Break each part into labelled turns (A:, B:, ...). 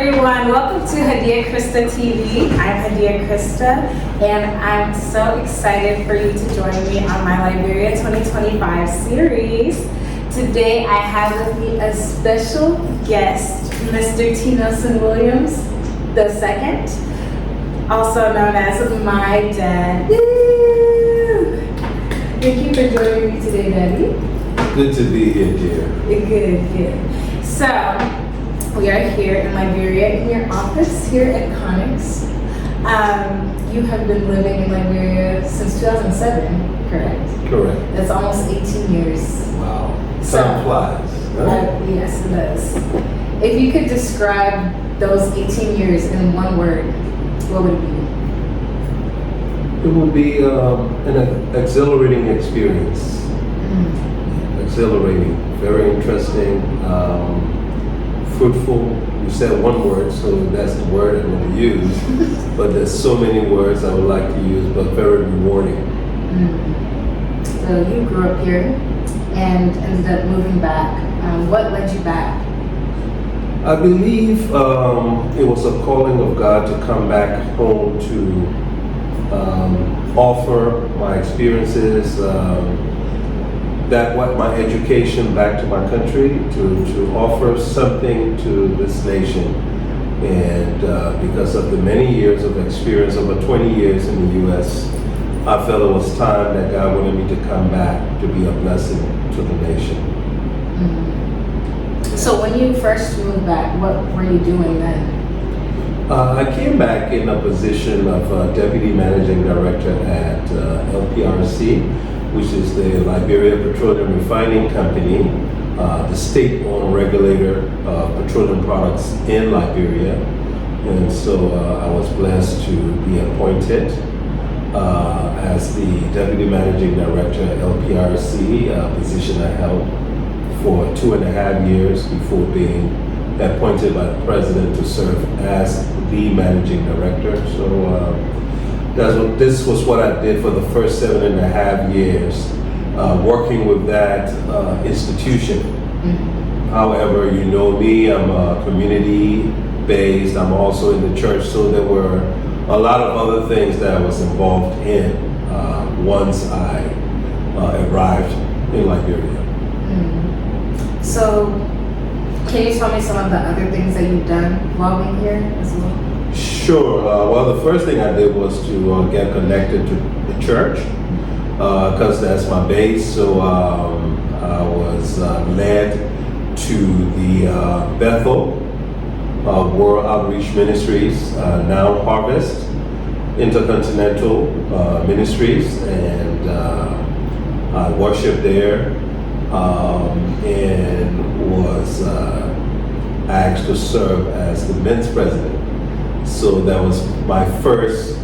A: everyone, welcome to Hadia Krista TV. I'm Hadia Krista, and I'm so excited for you to join me on my Liberia 2025 series. Today I have with me a special guest, Mr. T. Nelson Williams II, also known as my dad. Woo! Thank you for joining me today, Daddy.
B: Good to be here, dear.
A: Good. So, we are here in Liberia in your office here at Conics. You have been living in Liberia since 2007, correct?
B: Correct.
A: That's almost 18 years.
B: Wow. Time flies. Huh?
A: Yes, it does. If you could describe those 18 years in one word, what would it be?
B: It will be an exhilarating experience. Exhilarating, very interesting, fruitful. You said one word, so that's the word I'm going to use. But there's so many words I would like to use, but very rewarding.
A: So you grew up here and ended up moving back. What led you back?
B: I believe it was a calling of God to come back home to offer my experiences, my education back to my country, to offer something to this nation. And because of the many years of experience, over 20 years in the U.S., I felt it was time that God wanted me to come back to be a blessing to the nation.
A: So when you first moved back, what were you doing then?
B: I came back in a position of Deputy Managing Director at LPRC, which is the Liberia Petroleum Refining Company, the state-owned regulator of petroleum products in Liberia. And so I was blessed to be appointed as the Deputy Managing Director at LPRC, a position I held for 2.5 years before being appointed by the President to serve as the Managing Director. So this was what I did for the first 7.5 years, working with that institution. However, you know me, I'm community-based, I'm also in the church, so there were a lot of other things that I was involved in once I arrived in Liberia.
A: So, can you tell me some of the other things that you've done while being here as well?
B: Sure. Well, the first thing I did was to get connected to the church, because that's my base. So I was led to the Bethel World Outreach Ministries, now Harvest Intercontinental Ministries, and I worshiped there and was asked to serve as the men's president. So that was my first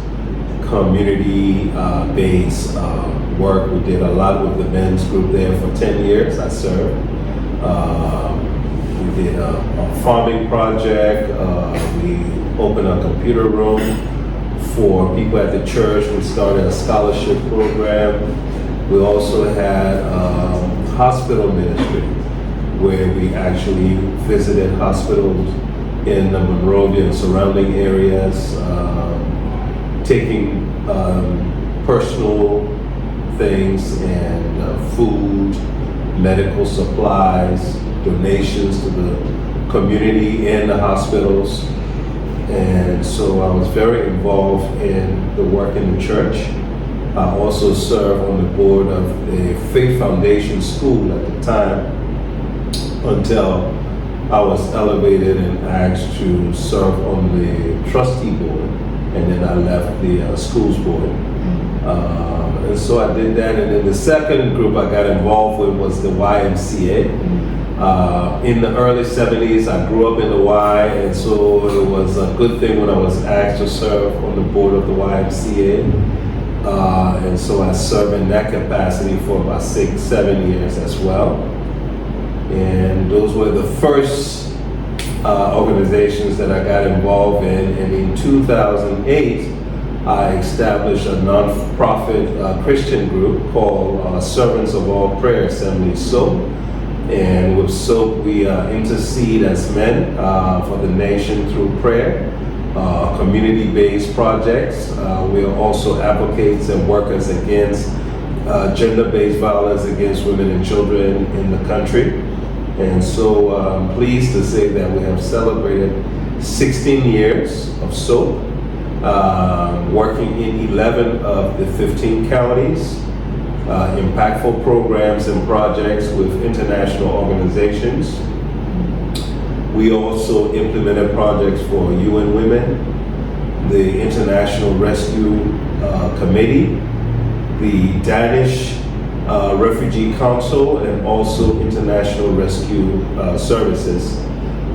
B: community-based work. We did a lot with the men's group there for 10 years. I served. We did a farming project. We opened a computer room for people at the church. We started a scholarship program. We also had hospital ministry, where we actually visited hospitals in the Monrovia and surrounding areas, taking personal things and food, medical supplies, donations to the community and the hospitals. And so I was very involved in the work in the church. I also served on the board of the Faith Foundation School at the time, until I was elevated and asked to serve on the trustee board, and then I left the schools board. And so I did that, and then the second group I got involved with was the YMCA. In the early 70s, I grew up in the Y, and so it was a good thing when I was asked to serve on the board of the YMCA. And so I served in that capacity for about 6-7 years as well. And those were the first organizations that I got involved in. And in 2008, I established a non-profit Christian group called Servants of All Prayer Assembly. So And with SOAP, we intercede as men for the nation through prayer, community-based projects. We are also advocates and workers against gender-based violence against women and children in the country. And so I'm pleased to say that we have celebrated 16 years of SOAP, working in 11 of the 15 counties, impactful programs and projects with international organizations. We also implemented projects for UN Women, the International Rescue Committee, the Danish Refugee Council, and also International Rescue Services.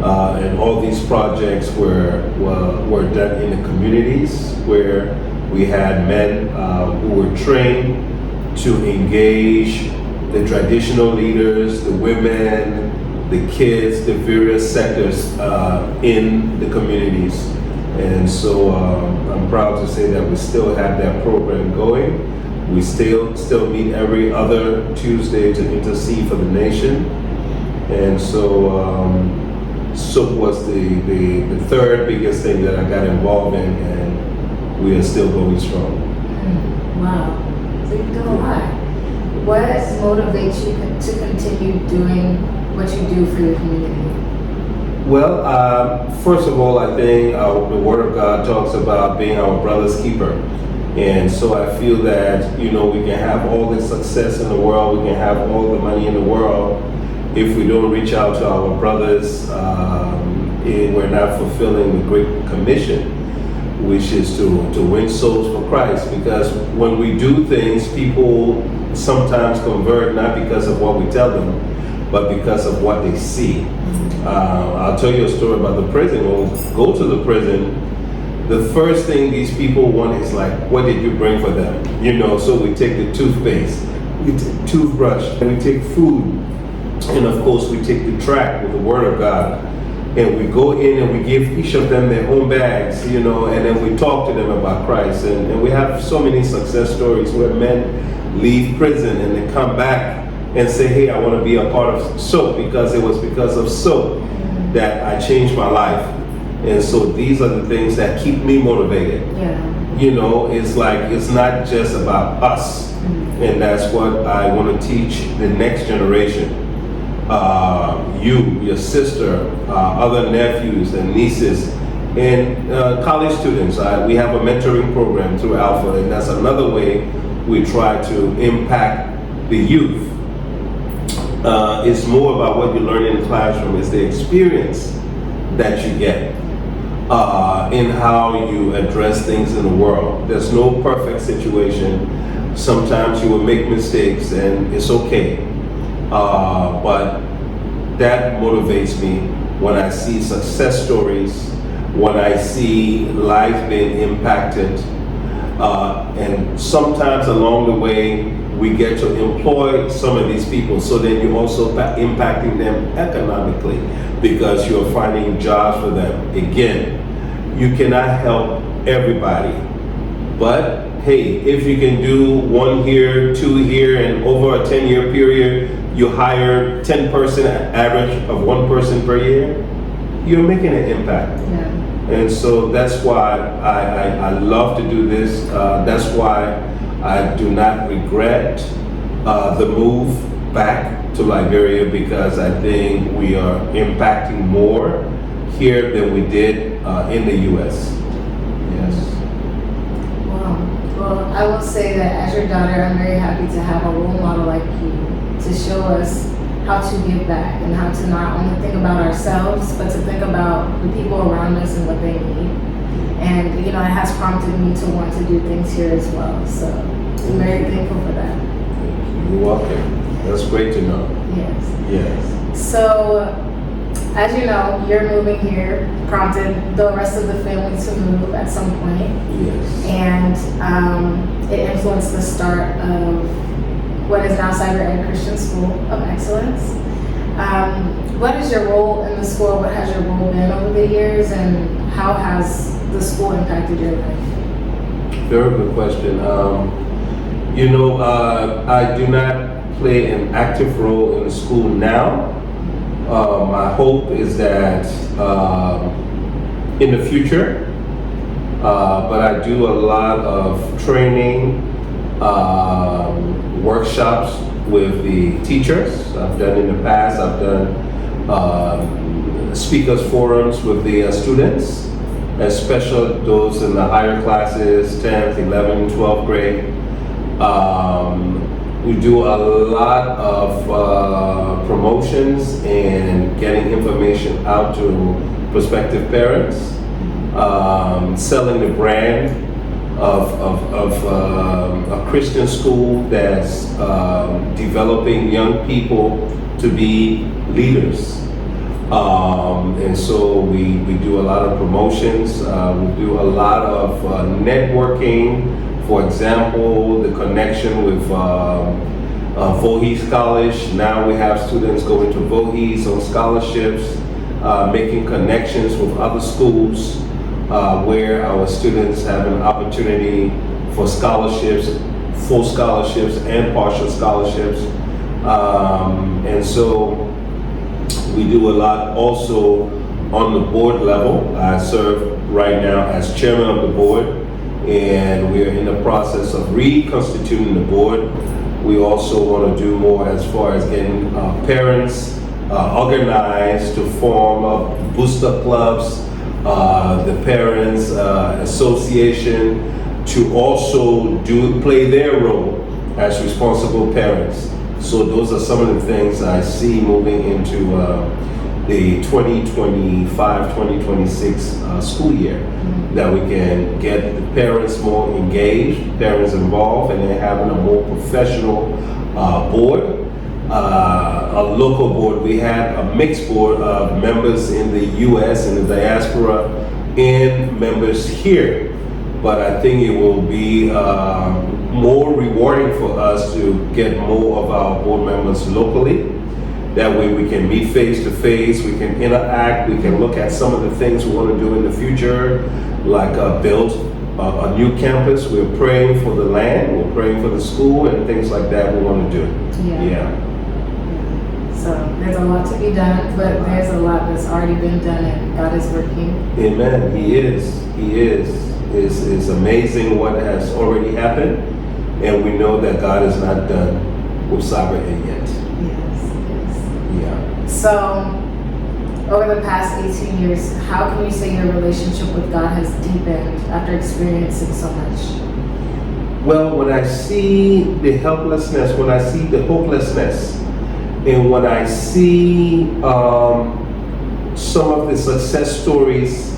B: And all these projects were done in the communities where we had men who were trained to engage the traditional leaders, the women, the kids, the various sectors in the communities. And so I'm proud to say that we still have that program going. We still meet every other Tuesday to intercede for the nation. And so SOAP was the third biggest thing that I got involved in, and we are still going strong.
A: Wow. So you've done a lot. What motivates you to continue doing what you do for your community?
B: Well, first of all, I think the Word of God talks about being our brother's keeper. And so I feel that, we can have all the success in the world, we can have all the money in the world. If we don't reach out to our brothers, we're not fulfilling the Great Commission, which is to win souls for Christ. Because when we do things, people sometimes convert not because of what we tell them, but because of what they see. I'll tell you a story about the prison. When we go to the prison, the first thing these people want is like, what did you bring for them? So we take the toothpaste, we take toothbrush, and we take food. And of course, we take the tract with the Word of God. And we go in and we give each of them their own bags, and then we talk to them about Christ. And we have so many success stories where men leave prison and they come back and say, hey, I want to be a part of SOAP because it was because of SOAP that I changed my life. And so these are the things that keep me motivated. It's like, it's not just about us. And that's what I want to teach the next generation. Your sister, other nephews and nieces, and college students. We have a mentoring program through Alpha, and that's another way we try to impact the youth. It's more about what you learn in the classroom. It's the experience that you get in how you address things in the world. There's no perfect situation. Sometimes you will make mistakes, and it's okay. But that motivates me when I see success stories, when I see lives being impacted, and sometimes along the way we get to employ some of these people, so then you're also impacting them economically because you're finding jobs for them. Again, you cannot help everybody, but hey, if you can do one here, two here, and over a 10-year period, you hire 10% average of one person per year, you're making an impact. And so that's why I love to do this. That's why I do not regret the move back to Liberia, because I think we are impacting more here than we did in the U.S. Yes.
A: Well, I will say that as your daughter, I'm very happy to have a role model like you to show us how to give back and how to not only think about ourselves, but to think about the people around us and what they need. And, it has prompted me to want to do things here as well. So I'm very thankful for that.
B: You're welcome. That's great to know. Yes.
A: So, as you know, you're moving here, prompted the rest of the family to move at some point.
B: Yes.
A: And it influenced the start of what is now Cyber Ed Christian School of Excellence. What is your role in the school? What has your role been over the years, and how has the school impacted your life?
B: Very good question. I do not play an active role in the school now. My hope is that in the future, but I do a lot of training, workshops with the teachers. I've done in the past. I've done speakers forums with the students, especially those in the higher classes, 10th, 11th, 12th grade. We do a lot of promotions and getting information out to prospective parents, selling the brand of a Christian school that's developing young people to be leaders. And so we do a lot of promotions, we do a lot of networking. For example, the connection with Voorhees College. Now we have students going to Voorhees on scholarships, making connections with other schools where our students have an opportunity for scholarships, full scholarships and partial scholarships. And so we do a lot also on the board level. I serve right now as chairman of the board, and we're in the process of reconstituting the board. We also want to do more as far as getting parents organized to form booster clubs, the Parents Association, to also play their role as responsible parents. So those are some of the things I see moving into the 2025-2026 school year, that we can get the parents more engaged, parents involved, and then having a more professional board, a local board. We had a mixed board of members in the U.S. and the diaspora and members here. But I think it will be more rewarding for us to get more of our board members locally. That way we can meet face to face, we can interact, we can look at some of the things we want to do in the future, like build a new campus. We're praying for the land, we're praying for the school, and things like that we want to do. Yeah.
A: So there's a lot to be done, but there's a lot that's already been done, and God is working.
B: Amen. He is. It's amazing what has already happened, and we know that God is not done with Cyber A yet.
A: Yes.
B: Yeah.
A: So, over the past 18 years, how can you say your relationship with God has deepened after experiencing so much?
B: Well, when I see the helplessness, when I see the hopelessness, and when I see some of the success stories,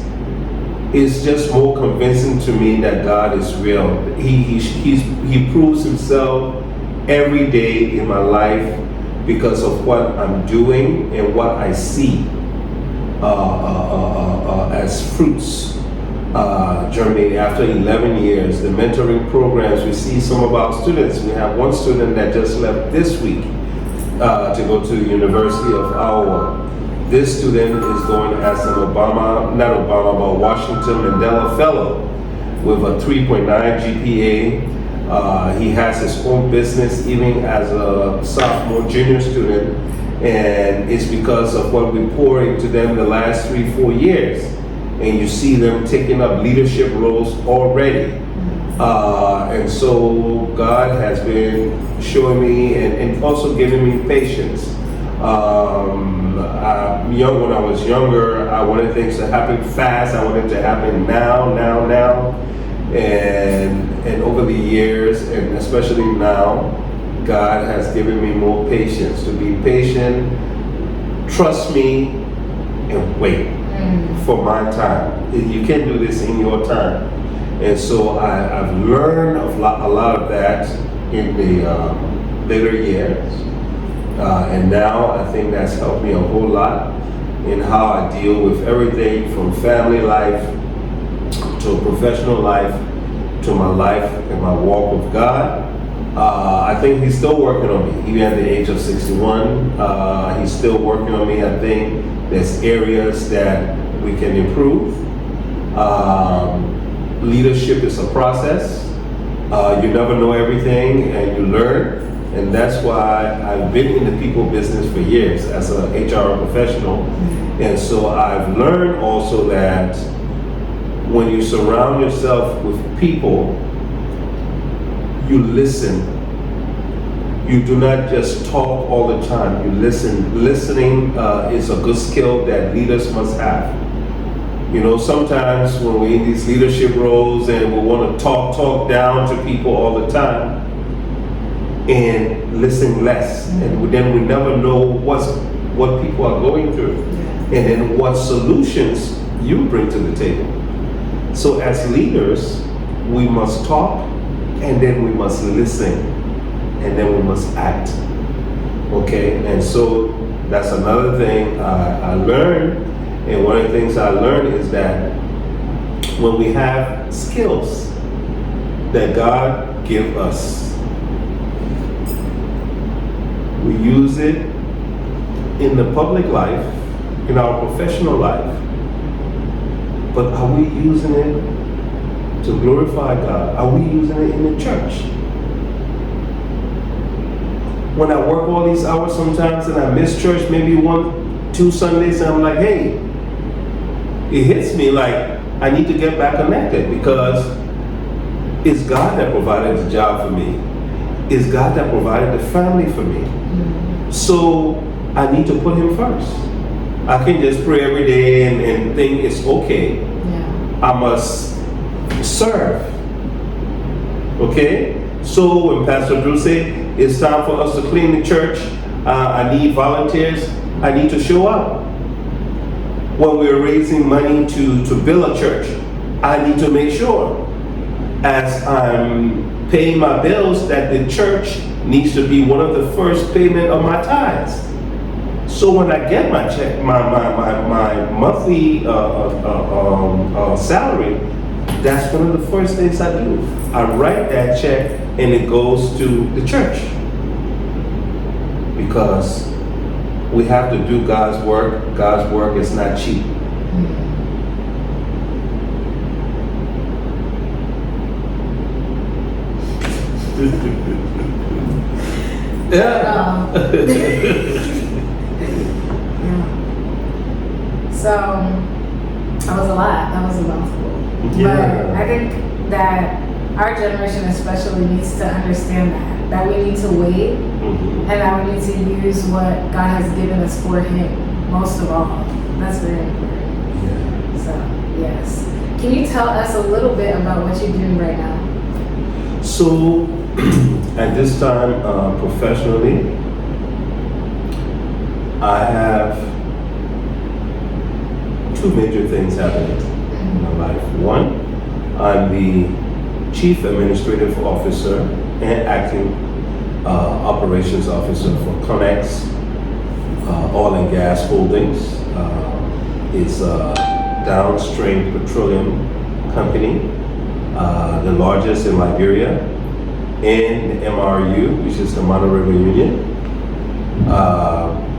B: it's just more convincing to me that God is real. He proves himself every day in my life because of what I'm doing and what I see as fruits germinating after 11 years. The mentoring programs, we see some of our students. We have one student that just left this week to go to the University of Iowa. This student is going as an Washington Mandela Fellow with a 3.9 GPA. He has his own business even as a sophomore, junior student, and it's because of what we pour into them the last 3-4 years. And you see them taking up leadership roles already. And so God has been showing me and also giving me patience. When I was younger, I wanted things to happen fast. I wanted it to happen now. And over the years, and especially now, God has given me more patience, to be patient, trust me, and wait for my time. You can't do this in your time. And so I've learned a lot of that in the later years. And now I think that's helped me a whole lot in how I deal with everything from family life to professional life to my life and my walk with God. I think he's still working on me. Even at the age of 61, he's still working on me. I think there's areas that we can improve. Leadership is a process. You never know everything, and you learn. And that's why I've been in the people business for years as an HR professional. And so I've learned also that when you surround yourself with people, you listen. You do not just talk all the time, you listen. Listening is a good skill that leaders must have. You know, sometimes when we're in these leadership roles and we want to talk down to people all the time and listen less, and then we never know what people are going through, and then what solutions you bring to the table. So as leaders, we must talk, and then we must listen, and then we must act. Okay, and so that's another thing I learned. And one of the things I learned is that when we have skills that God give us, we use it in the public life, in our professional life, but are we using it to glorify God? Are we using it in the church? When I work all these hours sometimes and I miss church maybe 1-2 Sundays, and I'm like, hey, it hits me like I need to get back connected, because it's God that provided the job for me. It's God that provided the family for me. So I need to put Him first. I can just pray every day and think it's okay. I must serve. Okay? So when Pastor Drew said it's time for us to clean the church, I need volunteers, I need to show up. When we're raising money to build a church, I need to make sure, as I'm paying my bills, that the church needs to be one of the first payment of my tithes. So when I get my check, my monthly salary, that's one of the first things I do. I write that check and it goes to the church, because we have to do God's work. God's work is not cheap. Yeah.
A: So that was a lot. That was a mouthful.
B: Yeah.
A: But I think that our generation especially needs to understand that we need to wait, and that we need to use what God has given us for Him most of all. That's very important.
B: Yeah.
A: So, yes. Can you tell us a little bit about what you're doing right now?
B: So, at this time, professionally, I have 2 major things happening in my life. One, I'm the Chief Administrative Officer and Acting Operations Officer for Connex Oil and Gas Holdings. It's a downstream petroleum company, the largest in Liberia, and the MRU, which is the Mono River Union.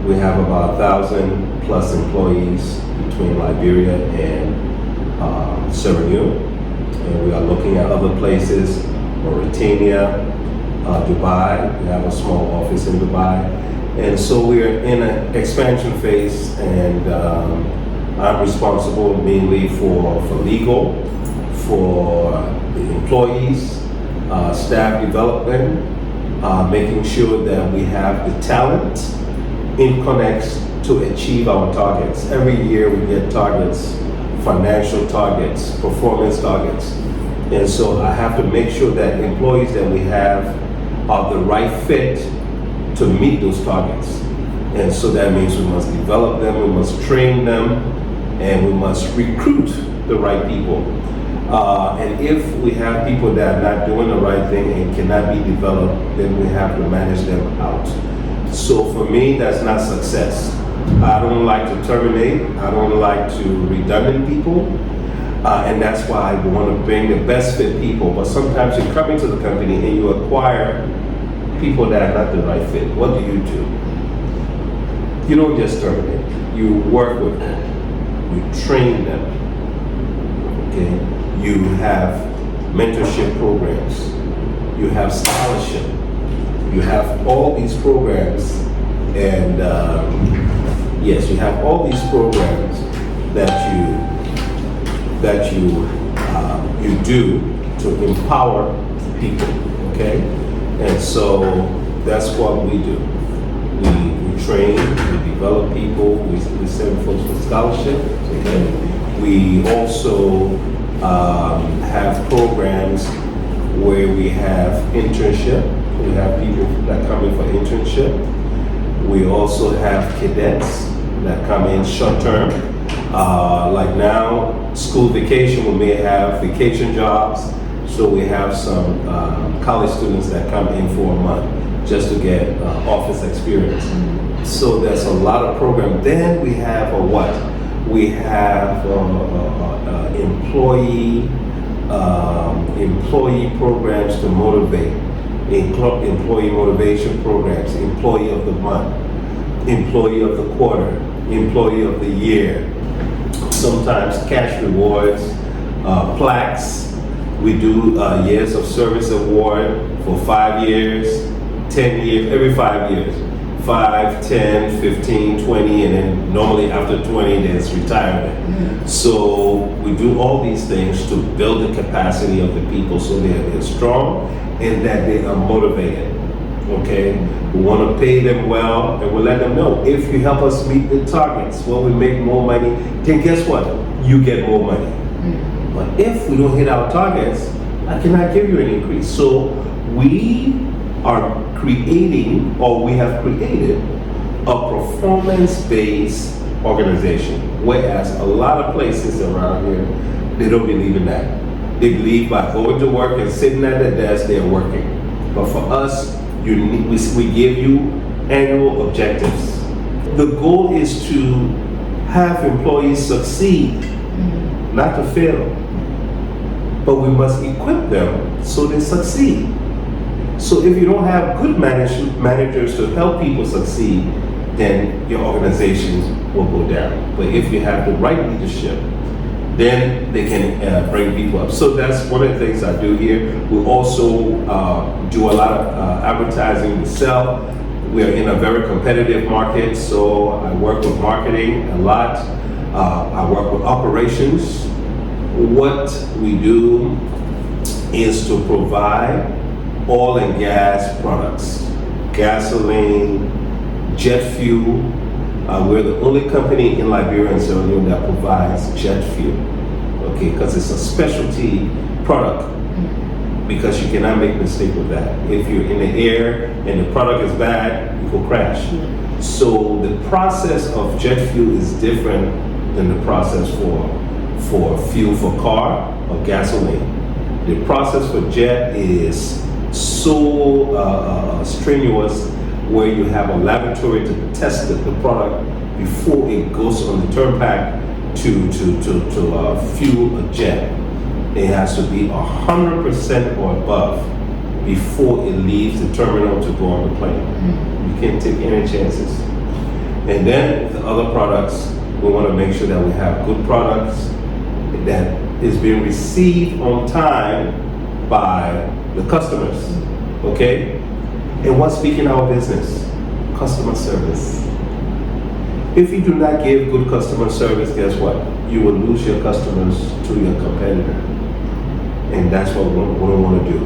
B: We have about 1,000 plus employees between Liberia and Sierra Leone. And we are looking at other places, Mauritania, Dubai. We have a small office in Dubai. And so we're in an expansion phase, and I'm responsible mainly for legal, for the employees, staff development, making sure that we have the talent in Connex to achieve our targets. Every year we get targets, financial targets, performance targets. And so I have to make sure that the employees that we have are the right fit to meet those targets. And so that means we must develop them, we must train them, and we must recruit the right people. And if we have people that are not doing the right thing and cannot be developed, then we have to manage them out. So for me, that's not success. I don't like to terminate. I don't like to redundant people. And that's why I want to bring the best fit people. But sometimes you come into the company and you acquire people that are not the right fit. What do? You don't just terminate. You work with them. You train them. Okay? You have mentorship programs, you have scholarship, you have all these programs, and yes, you have all these programs that you do to empower people. Okay, and so that's what we do. We train, we develop people, we send folks for scholarships. Okay, we also have programs where we have internship. We have people that come in for internship. We also have cadets that come in short term. Like now, school vacation, we may have vacation jobs. So we have some college students that come in for a month just to get office experience. So there's a lot of programs. Then we have what? We have employee programs to motivate, employee motivation programs, employee of the month, employee of the quarter, employee of the year, sometimes cash rewards, plaques. We do years of service award for 5 years, 10 years, every 5 years. 5, 10, 15, 20, and then normally after 20 there's retirement. So we do all these things to build the capacity of the people so they're strong and that they are motivated. Okay, we want to pay them well, and we'll let them know if you help us meet the targets, when we make more money, then guess what? You get more money. But if we don't hit our targets, I cannot give you an increase. So we are creating, or we have created, a performance-based organization. Whereas a lot of places around here, they don't believe in that. They believe by going to work and sitting at the desk, they're working. But for us, we give you annual objectives. The goal is to have employees succeed, not to fail. But we must equip them so they succeed. So if you don't have good managers to help people succeed, then your organizations will go down. But if you have the right leadership, then they can bring people up. So that's one of the things I do here. We also do a lot of advertising to sell. We are in a very competitive market, so I work with marketing a lot. I work with operations. What we do is to provide oil and gas products, gasoline, jet fuel. We're the only company in Liberia and Sierra Leone that provides jet fuel, okay, because it's a specialty product, because you cannot make a mistake with that. If you're in the air and the product is bad, you will crash. So the process of jet fuel is different than the process for fuel for car or gasoline. The process for jet is so strenuous, where you have a laboratory to test the product before it goes on the turnpike to fuel a jet. It has to be 100% or above before it leaves the terminal to go on the plane. You can't take any chances. And then the other products, we want to make sure that we have good products that is being received on time by the customers, okay? And what's speaking our business? Customer service. If you do not give good customer service, guess what? You will lose your customers to your competitor. And that's what we don't want to do.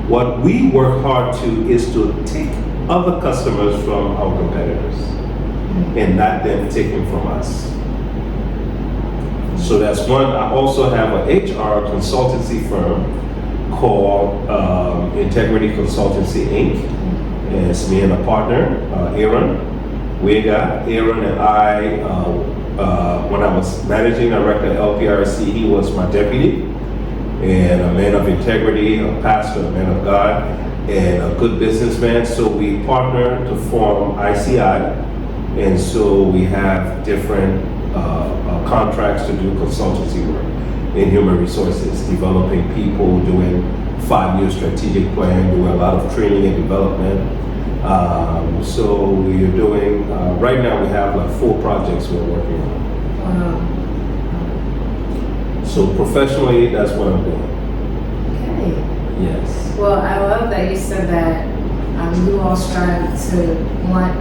B: What we work hard to is to take other customers from our competitors and not them taking from us. So that's one. I also have an HR consultancy firm called Integrity Consultancy Inc. And it's me and a partner, Aaron. Aaron and I, when I was managing director at LPRC, he was my deputy, and a man of integrity, a pastor, a man of God, and a good businessman. So we partnered to form ICI, and so we have different contracts to do consultancy work in human resources, developing people, doing 5-year strategic plan, doing a lot of training and development. So we are doing, right now we have like 4 projects we're working on. So professionally, that's what I'm doing.
A: Okay. right.
B: Yes.
A: Well, I love that you said that you all strive to want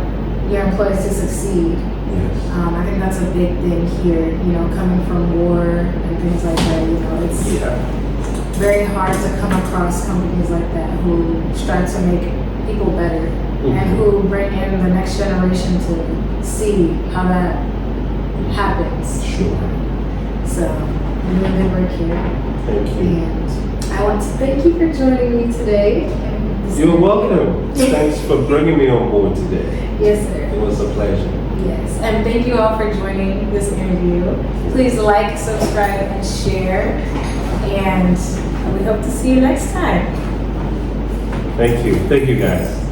A: your employees to succeed.
B: Yes.
A: I think that's a big thing here, coming from war and things like that, it's very hard to come across companies like that who strive to make people better and who bring in the next generation to see how that happens.
B: Sure.
A: So, you're doing good work here.
B: Thank you.
A: And I want to thank you for joining me today.
B: You're welcome. Thanks for bringing me on board today.
A: Yes, sir.
B: It was a pleasure.
A: Yes, and thank you all for joining this interview. Please like, subscribe, and share. And we hope to see you next time.
B: Thank you. Thank you, guys.